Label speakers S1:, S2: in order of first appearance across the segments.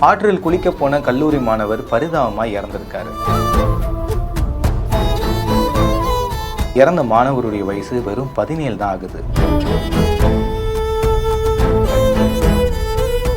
S1: ஆற்றில் குளிக்க போன கல்லூரி மாணவர் பரிதாபமா இறந்திருக்காரு. இறந்த மாணவருடைய வயசு வெறும் 17 தான் ஆகுது.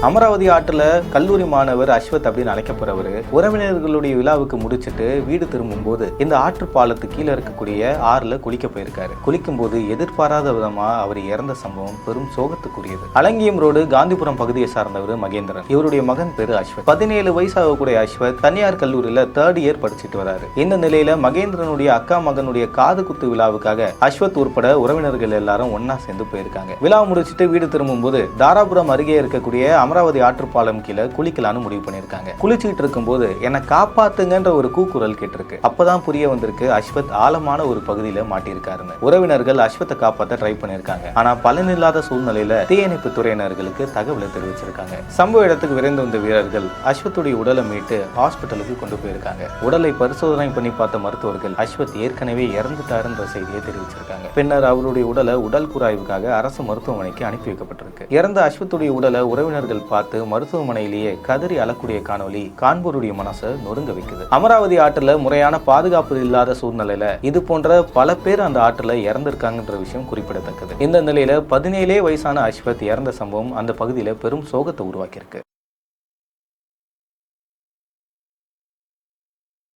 S1: அமராவதி ஆற்றுல கல்லூரி மாணவர் அஸ்வத் அப்படின்னு அழைக்கப்படுறவர் உறவினர்களுடைய விழாவுக்கு முடிச்சுட்டு வீடு திரும்பும் போது இந்த ஆற்று பாலத்துக்கு கீழே இருக்கக்கூடிய ஆறுல குளிக்க போயிருக்காரு. குளிக்கும் போது எதிர்பாராத விதமா அவர் இறந்த சம்பவம் பெரும் சோகத்துக்குரியது. அலங்கியம் ரோடு காந்திபுரம் பகுதியை சார்ந்தவர் மகேந்திரன். இவருடைய மகன் பேரு அஸ்வத். 17 வயசு ஆகக்கூடிய அஸ்வத் தனியார் கல்லூரியில 3rd இயர் படிச்சுட்டு வராரு. இந்த நிலையில மகேந்திரனுடைய அக்கா மகனுடைய காது குத்து விழாவுக்காக அஸ்வத் உட்பட உறவினர்கள் எல்லாரும் ஒன்னா சேர்ந்து போயிருக்காங்க. விழா முடிச்சுட்டு வீடு திரும்பும் போது தாராபுரம் அருகே இருக்கக்கூடிய அமராவதி ஆற்றுப்பாலம் கீழே குளிக்கலான்னு முடிவு பண்ணிருக்காங்க. குளிச்சுட்டு இருக்கும் போது என்னை காப்பாத்துங்கன்ற ஒரு கூக்குரல் கேட்டிருக்கு. அப்பதான் புரிய வந்திருக்கு அஸ்வத் ஆழமான ஒரு பகுதியில மாட்டியிருக்காருன்னு. உறவினர்கள் அஸ்வத்தை காப்பாத்த ட்ரை பண்ணிருக்காங்க. ஆனா பலனில்லாத சூழ்நிலையில தீயணைப்பு துறையினர்களுக்கு தகவலை தெரிவிச்சிருக்காங்க. சம்பவ இடத்துக்கு விரைந்து வந்த வீரர்கள் அஸ்வத்துடைய உடலை மீட்டு ஹாஸ்பிட்டலுக்கு கொண்டு போயிருக்காங்க. உடலை பரிசோதனை பண்ணி பார்த்த மருத்துவர்கள் அஸ்வத் ஏற்கனவே இறந்துட்டாருன்ற செய்தியை தெரிவிச்சிருக்காங்க. பின்னர் அவருடைய உடலை உடல் கூராய்வுக்காக அரசு மருத்துவமனைக்கு அனுப்பி வைக்கப்பட்டிருக்கு. இறந்த அஸ்வத்துடைய உடலை உறவினர்கள் பார்த்து மருத்துவமனையிலேயே கதறி அழக்கூடிய காணொலி காண்போருடைய மனசை நொறுங்க வைக்குது. அமராவதி ஆற்றுல முறையான பாதுகாப்பு இல்லாத சூழ்நிலையில இது போன்ற பல பேர் அந்த ஆற்றுல இறந்திருக்காங்கன்ற விஷயம் குறிப்பிடத்தக்கது. இந்த நிலையில 17 வயசான அஸ்வத் இறந்த சம்பவம் அந்த பகுதியில பெரும் சோகத்தை உருவாக்கியிருக்கு.